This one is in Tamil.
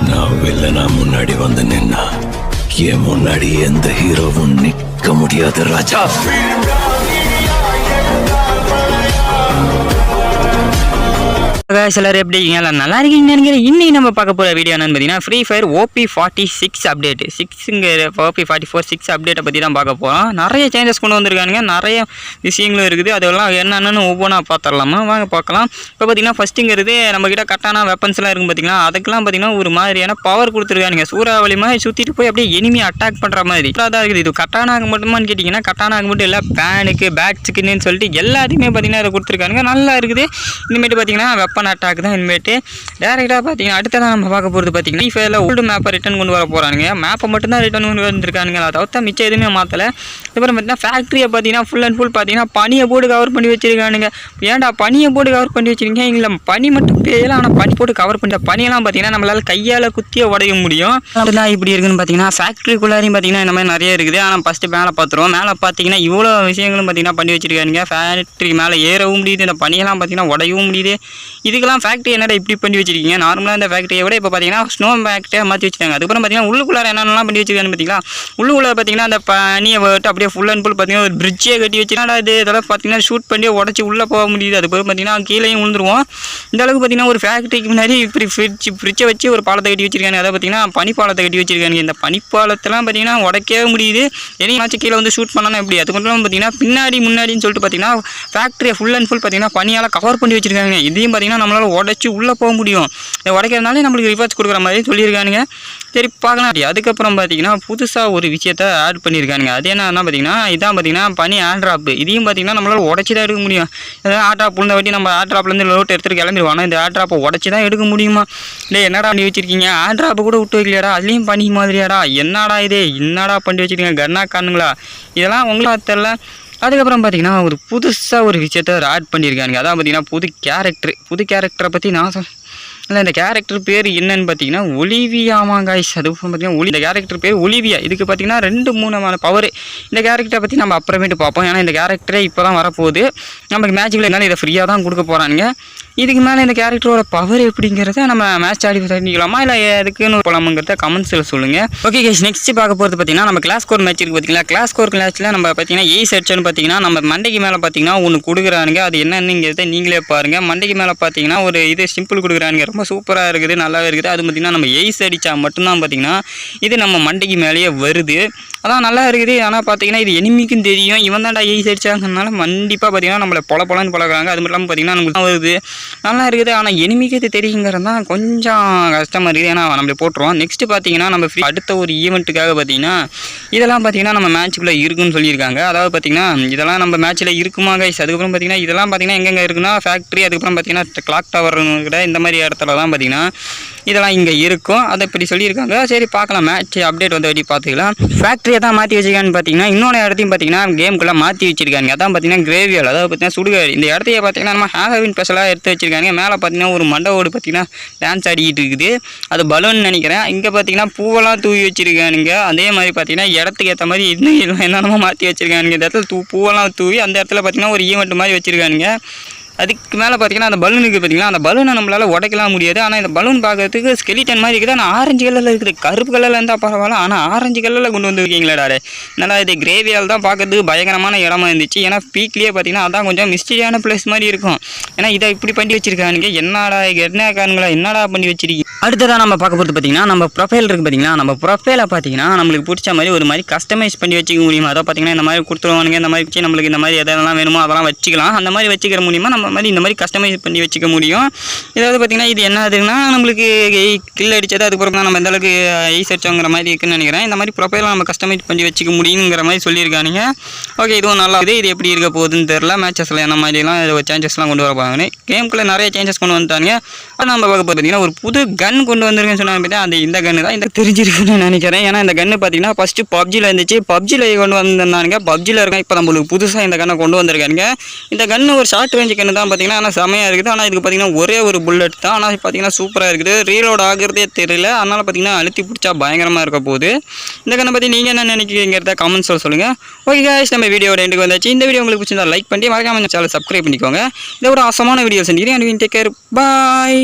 நான் வில்லனா முன்னாடி வந்து நின்னா என் முன்னாடி எந்த ஹீரோவும் நிக்க முடியாது ராஜா. எல்லாரும் எப்படி இருக்கீங்க? நல்லா இருக்கீங்கன்னு நினைக்கிறேன். இன்னைக்கு நம்ம பார்க்க போகிற வீடியோ என்னன்னு பார்த்தீங்கன்னா free fire OP46 update 6ங்கிற OP44 6 அப்டேட்டை பற்றி தான் பார்க்க போகிறோம். நிறைய சேஞ்சஸ் கொண்டு வந்திருக்கானுங்க, நிறைய விஷயங்களும் இருக்குது. அதெல்லாம் என்னென்னு ஒவ்வொன்றா பார்த்துடலாமா, வாங்க பார்க்கலாம். இப்போ பார்த்தீங்கன்னா ஃபஸ்ட்டுங்கிறது நம்மக்கிட்ட கரெக்டான வெப்பன்ஸ்லாம் இருக்கும் பார்த்தீங்கன்னா, அதுக்கெல்லாம் பார்த்தீங்கன்னா ஒரு மாதிரியான பவர் கொடுத்துருக்கானுங்க. சூறாவளி மாதிரி சுற்றிட்டு போய் அப்படியே எனிமி அட்டாக் பண்ணுற மாதிரி தான் இருக்குது. இது கட்டானாக மட்டுமான்னு கேட்டிங்கன்னா கட்டானாக மட்டும் இல்லை, பேனுக்கு பேட்ஸுக்குன்னு சொல்லிட்டு எல்லாத்துக்குமே பார்த்தீங்கன்னா இதை கொடுத்துருக்கானுங்க. நல்லா இருக்குது. இனிமேட்டு பார்த்தீங்கன்னா வெப்பன் அட்டாக் தான். இனிமேட்டு டேரெக்டாக பார்த்தீங்கன்னா அடுத்ததான் நம்ம பார்க்க போகிறது பார்த்தீங்கன்னா ஃப்ரீ ஃபயரில் ஓல்டு மேப்பை ரிட்டன் கொண்டு வர போகிறானுங்க. மேப்பை மட்டும்தான் ரிட்டன் கொண்டு வந்துருக்கானுங்க, அதை தவிர்த்து மிச்சம் எதுவுமே மாற்றலை. அப்புறம் பார்த்தீங்கன்னா ஃபேக்ட்ரியை பார்த்தீங்கன்னா ஃபுல் அண்ட் ஃபுல் பார்த்தீங்கன்னா பனியை போட்டு கவர் பண்ணி வச்சிருக்கானுங்க. ஏன்டா பனியை போட்டு கவர் பண்ணி வச்சிருக்கீங்க? இல்லை பனி மட்டும் பேயலாம், ஆனால் பனி போட்டு கவர் பண்ண பனியெல்லாம் பார்த்தீங்கன்னா நம்மளால் கையால் குத்திய உடைய முடியும். அதெல்லாம் இப்படி இருக்குன்னு பார்த்தீங்கன்னா ஃபேக்ட்ரிக்குள்ளாரையும் பார்த்தீங்கன்னா இந்த மாதிரி நிறைய இருக்குது. ஆனால் ஃபஸ்ட்டு மேலே பார்த்துருவோம். மேலே பார்த்தீங்கன்னா இவ்வளோ விஷயங்களும் பார்த்தீங்கன்னா பண்ணி வச்சிருக்கானுங்க. ஃபேக்ட்ரி மேலே ஏறவும் முடியுது, இந்த பனியெல்லாம் பார்த்தீங்கன்னா உடையவும் முடியுது. இதுக்கெல்லாம் ஃபேக்ட்ரி என்னடா இப்படி பண்ணி வச்சிருக்கீங்க? நார்மலாக இந்த ஃபேக்ட்ரியை விட இப்போ பார்த்தீங்கன்னா ஸ்னோ ஃபேக்ட்ரியாக மாற்றி வச்சுருக்காங்க. அதுக்கப்புறம் பார்த்தீங்கன்னா உள்ளுக்குள்ளார என்னென்னலாம் பண்ணி வச்சிருக்காங்க பார்த்தீங்களா? உள்ளுக்குள்ளே பார்த்தீங்கன்னா அந்த பனியை விட்டு அப்படியே ஃபுல் அண்ட் ஃபுல் பார்த்தீங்கன்னா ஒரு பிரிட்ஜே கட்டி வச்சுருக்காங்க. அது இதெல்லாம் பார்த்தீங்கன்னா ஷூட் பண்ணி உடச்சி உள்ளே போக முடியுது. அதுக்கப்புறம் பார்த்தீங்கன்னா கீழேயும் விழுந்துருவோம். இந்த அளவுக்கு பார்த்தீங்கன்னா ஒரு ஃபேக்ட்ரிக்கு முன்னாடி இப்படி ஃப்ரிட்ஜை வச்சு ஒரு பாலத்தை கட்டி வச்சிருக்காங்க. அதை பார்த்தீங்கன்னா பனிப்பாலத்தை கட்டி வச்சிருக்காங்க. இந்த பனிப்பாலத்தெல்லாம் பார்த்தீங்கன்னா உடைக்கவே முடியுது. எனியாச்சும் கீழே வந்து ஷூட் பண்ணணும் எப்படி? அது மட்டும் பார்த்தீங்கன்னா பின்னாடி முன்னாடின்னு சொல்லிட்டு பார்த்தீங்கன்னா ஃபேக்ட்ரியை ஃபுல் அண்ட் ஃபுல் பார்த்தீங்கன்னா பனியால் கவர் பண்ணி வச்சிருக்காங்க. இதையும் பார்த்தீங்கன்னா நம்மளால் உடச்சி உள்ளே போக முடியும். இதை உடைக்கிறதுனாலே நம்மளுக்கு ரிவார்ட்ஸ் கொடுக்குற மாதிரி சொல்லியிருக்கானுங்க. சரி பார்க்கலாம். அதுக்கப்புறம் பார்த்தீங்கன்னா புதுசாக ஒரு விஷயத்தை ஆட் பண்ணியிருக்கானுங்க. அது என்னன்னா பார்த்தீங்கன்னா இதான் பார்த்தீங்கன்னா பனி ஆட்ராப்பு. இதையும் பார்த்தீங்கன்னா நம்மளால் உடச்சி தான் எடுக்க முடியும். ஏதாவது ஆட்ராப் உள்ள வாட்டி நம்ம ஆட்ராப்லேருந்து லோட் எடுத்துகிட்டு கிளம்பிடுவோம். ஆனால் இந்த ஆட்ராப்பை உடச்சி தான் எடுக்க முடியுமா? இல்லை என்னடா பண்ணி வச்சிருக்கீங்க? ஆட்ராப்பை கூட விட்டு வைக்கலையாடா? அதுலேயும் பனி மாதிரியாடா? என்னடா இது? என்னடா பண்ணி வச்சுருக்கீங்க? கன்னா காணுங்களா? இதெல்லாம் உங்களுக்கு தெரில. அதுக்கப்புறம் பார்த்தீங்கன்னா ஒரு புதுசாக ஒரு விஷயத்தை ஆட் பண்ணியிருக்காங்க. அதான் பார்த்தீங்கன்னா புது கேரக்டரை பற்றி நான் இல்லை, இந்த கேரக்டர் பேர் என்னன்னு பார்த்தீங்கன்னா ஒலிவியாமா காய்ஸ். அதுக்கப்புறம் பார்த்தீங்கன்னா இந்த கேரக்டர் பேர் ஒலிவியா. இதுக்கு பார்த்தீங்கன்னா 2-3 பவர். இந்த கேரக்டரை பற்றி நம்ம அப்புறமேட்டு பார்ப்போம். ஏன்னா இந்த கேரக்டரே இப்போ தான் வரப்போகுது. நமக்கு மேட்சுக்குள்ள என்னால் இதை ஃப்ரீயாக தான் கொடுக்க போகிறானுங்க. இதுக்கு மேலே இந்த கேரக்டரோட பவர் எப்படிங்கிறத நம்ம மேட்ச் ஆடி தெரிஞ்சிக்கலாமா இல்லை எதுக்குன்னு போகலாமுங்கிறத கமெண்ட்ஸில் சொல்லுங்கள். ஓகே கைஸ், நெக்ஸ்ட் பார்க்க போகிறது பார்த்தீங்கன்னா நம்ம கிளாஸ் ஸ்கோர் மேட்ச் இருக்குது பார்த்தீங்களா? கிளாஸ் ஸ்கோர் மேட்ச்சில் நம்ம பார்த்தீங்கன்னா ஏஸ் அடிச்சோன்னு பார்த்தீங்கன்னா நம்ம மண்டைக்கு மேலே பார்த்தீங்கன்னா ஒன்று கொடுக்குறானுங்க. அது என்னன்னுங்கிறத நீங்களே பாருங்கள். மண்டைக்கு மேலே பார்த்தீங்கன்னா ஒரு இது சிம்பிள் கொடுக்குறானுங்க. ரொம்ப சூப்பராக இருக்குது, நல்லாவே இருக்குது. அது பார்த்திங்கன்னா நம்ம எய்ஸ் அடித்தா மட்டும்தான் பார்த்திங்கன்னா இது நம்ம மண்டைக்கு மேலேயே வருது. அதான் நல்லா இருக்குது. ஆனால் பார்த்தீங்கன்னா இது எனிமிக்கும் தெரியும், இவன் தான்டா எய்ஸ் அடிச்சாங்கனால கண்டிப்பாக பார்த்தீங்கன்னா நம்மளை பொலன்னு பழகிறாங்க. அது மட்டும் இல்லாமல் பார்த்தீங்கன்னா நமக்கு தான் வருது, நல்லா இருக்குது. ஆனால் எனிமிக்கு இது தெரியுங்கிறது தான் கொஞ்சம் கஷ்டமாக இருக்குது. ஏன்னா நம்மளை போட்டுருவோம். நெக்ஸ்ட்டு பார்த்தீங்கன்னா நம்ம அடுத்த ஒரு ஈவெண்ட்டுக்காக பார்த்தீங்கன்னா இதெல்லாம் பார்த்தீங்கன்னா நம்ம மேட்ச்சுக்குள்ளே இருக்குன்னு சொல்லியிருக்காங்க. அதாவது பார்த்தீங்கன்னா இதெல்லாம் நம்ம மேட்ச்சில் இருக்குமா கைஸ்? அதுக்கப்புறம் பார்த்தீங்கன்னா இதெல்லாம் பார்த்தீங்கன்னா எங்கெங்கே இருக்குன்னா ஃபேக்ட்ரி, அதுக்கப்புறம் பார்த்தீங்கன்னா கிளாக் டவர் கூட இந்த மாதிரி இடத்துல தான் பார்த்தீங்கன்னா இதெல்லாம் இங்கே இருக்கும். அதை இப்படி சொல்லியிருக்காங்க. சரி பார்க்கலாம், மேட்ச் அப்டேட் வந்து எப்படி பார்த்துக்கலாம். ஃபேக்ட்ரியை தான் மாற்றி வச்சிருக்கான்னு பார்த்தீங்கன்னா இன்னொரு இடத்தையும் பார்த்தீங்கன்னா கேமுக்குள்ளே மாற்றி வச்சிருக்காங்க. அதான் பார்த்தீங்கன்னா கிரேவியல், அதாவது பார்த்தீங்கன்னா சுடுகாடு. இந்த இடத்தையே பார்த்தீங்கன்னா நம்ம ஹாலோவின் ஸ்பெஷலாக எடுத்து வச்சிருக்காங்க. மேலே பார்த்தீங்கன்னா ஒரு மண்டவோடு பார்த்தீங்கன்னா டான்ஸ் ஆடிக்கிட்டு இருக்குது, அது பலூன் நினைக்கிறேன். இங்கே பார்த்தீங்கன்னா பூவெல்லாம் தூவி வச்சிருக்கானுங்க. அதே மாதிரி பார்த்தீங்கன்னா இடத்துக்கு ஏற்ற மாதிரி இன்னும் என்னென்னமோ மாற்றி வச்சிருக்கானுங்க. இந்த இடத்துல பூவெல்லாம் தூவி அந்த இடத்துல பார்த்தீங்கன்னா ஒரு ஈவெண்ட் மாதிரி வச்சிருக்கானுங்க. அதுக்கு மேலே பார்த்தீங்கன்னா அந்த பலூனுக்கு பார்த்தீங்கன்னா அந்த பலூனை நம்மளால் உடைக்கலாம் முடியாது. ஆனால் இந்த பலூன் பார்க்கறதுக்கு ஸ்கெலிட்டன் மாதிரி இருக்குது. ஆனால் ஆரஞ்சு கலரில் இருக்குது. கருப்பு கலரில் இருந்தால் பரவாயில்ல, ஆனால் ஆரஞ்சு கலரில் கொண்டு வந்துருக்கீங்களாடா. நல்லா இது கிரேவியால் தான் பார்க்கறதுக்கு பயங்கரமான இடமா இருந்துச்சு. ஏன்னா பீக்லேயே பார்த்தீங்கன்னா அதான் கொஞ்சம் மிஸ்டரியான பிளேஸ் மாதிரி இருக்கும். ஏன்னா இதை இப்படி பண்ணி வச்சிருக்கானுங்க. என்னடா என்ன காரணங்களா என்னடா பண்ணி வச்சிருக்கீங்க? அடுத்ததான் நம்ம பார்க்க போகிறது பார்த்தீங்கன்னா நம்ம ப்ரொஃபைல் இருக்குது பார்த்தீங்கன்னா. நம்ம ப்ரொஃபைலை பார்த்தீங்கன்னா நம்மளுக்கு பிடிச்ச மாதிரி ஒரு மாதிரி கஸ்டமைஸ் பண்ணி வச்சுக்க முடியுமா? அதை பார்த்தீங்கன்னா இந்த மாதிரி கொடுத்துருவானுங்க. இந்த மாதிரி வச்சு நம்மளுக்கு இந்த மாதிரி எதெல்லாம் வேணுமோ அதெல்லாம் வச்சுக்கலாம். அந்த மாதிரி வச்சுக்கிற முடியுமா? நம்ம மாதிரி இந்த மாதிரி கஸ்டமைஸ் பண்ணி வச்சுக்க முடியும். இதாவது பார்த்தீங்கன்னா இது என்ன ஆகுதுன்னா நம்மளுக்கு கில் அடித்தது அதுக்கப்புறம் தான் நம்ம இந்த அளவுக்கு எய்ஸ் அடிச்சோங்கிற மாதிரி இருக்குன்னு நினைக்கிறேன். இந்த மாதிரி ப்ரொஃபைலாம் நம்ம கஸ்டமைஸ் பண்ணி வச்சுக்க முடியுங்கிற மாதிரி சொல்லியிருக்கானுங்க. ஓகே, இதுவும் நல்லா இருக்குது. இது எப்படி இருக்க போகுதுன்னு தெரில. மேட்சஸில் என்ன மாதிரிலாம் சேஞ்சஸ்லாம் கொண்டு வரப்பாங்க. கேமுக்குள்ளே நிறைய சேஞ்சஸ் கொண்டு வந்துட்டாங்க. ஆனால் நம்ம பார்க்க பார்த்தீங்கன்னா ஒரு புது கன் கொண்டு வந்திருக்குன்னு சொன்னாங்க. பார்த்தீங்கன்னா அந்த இந்த கன்று தான் இந்த தெரிஞ்சிருக்குன்னு நினைக்கிறேன். ஏன்னா இந்த கன்று பார்த்தீங்கன்னா ஃபஸ்ட்டு பப்ஜியில் இருந்துச்சு, பப்ஜியில் கொண்டு வந்திருந்தானுங்க. பப்ஜியில் இருக்கான். இப்போ நம்மளுக்கு புதுசாக இந்த கன்னை கொண்டு வந்திருக்கானுங்க. இந்த கன்று ஒரு ஷார்ட் ரேஞ்சு கன்று தான் பார்த்தீங்கன்னா. ஆனால் செமையாக இருக்குது. ஆனால் இதுக்கு பார்த்தீங்கன்னா ஒரே ஒரு புல்லட் தான். ஆனால் பார்த்தீங்கன்னா சூப்பராக இருக்குது. ரீலோட் ஆகிறதே தெரியல. அதனால் பார்த்தீங்கன்னா அழுத்தி பிடிச்சா பயங்கரமாக இருக்க போகுது. இந்த கண்ணை பற்றி நீங்கள் என்ன நினைக்கிறீங்கிறத கமெண்ட்ஸில் சொல்லுங்கள். ஓகே கைஸ், நம்ம வீடியோட எண்டுக்கு வந்தாச்சு. இந்த வீடியோ உங்களுக்கு பிடிச்சிருந்தா லைக் பண்ணி மறக்காம சேனல் சப்ஸ்கிரைப் பண்ணிக்கோங்க. இதை ஒரு அவசரமான வீடியோ செஞ்சுக்கிறேன். டேக் கேர், பாய்.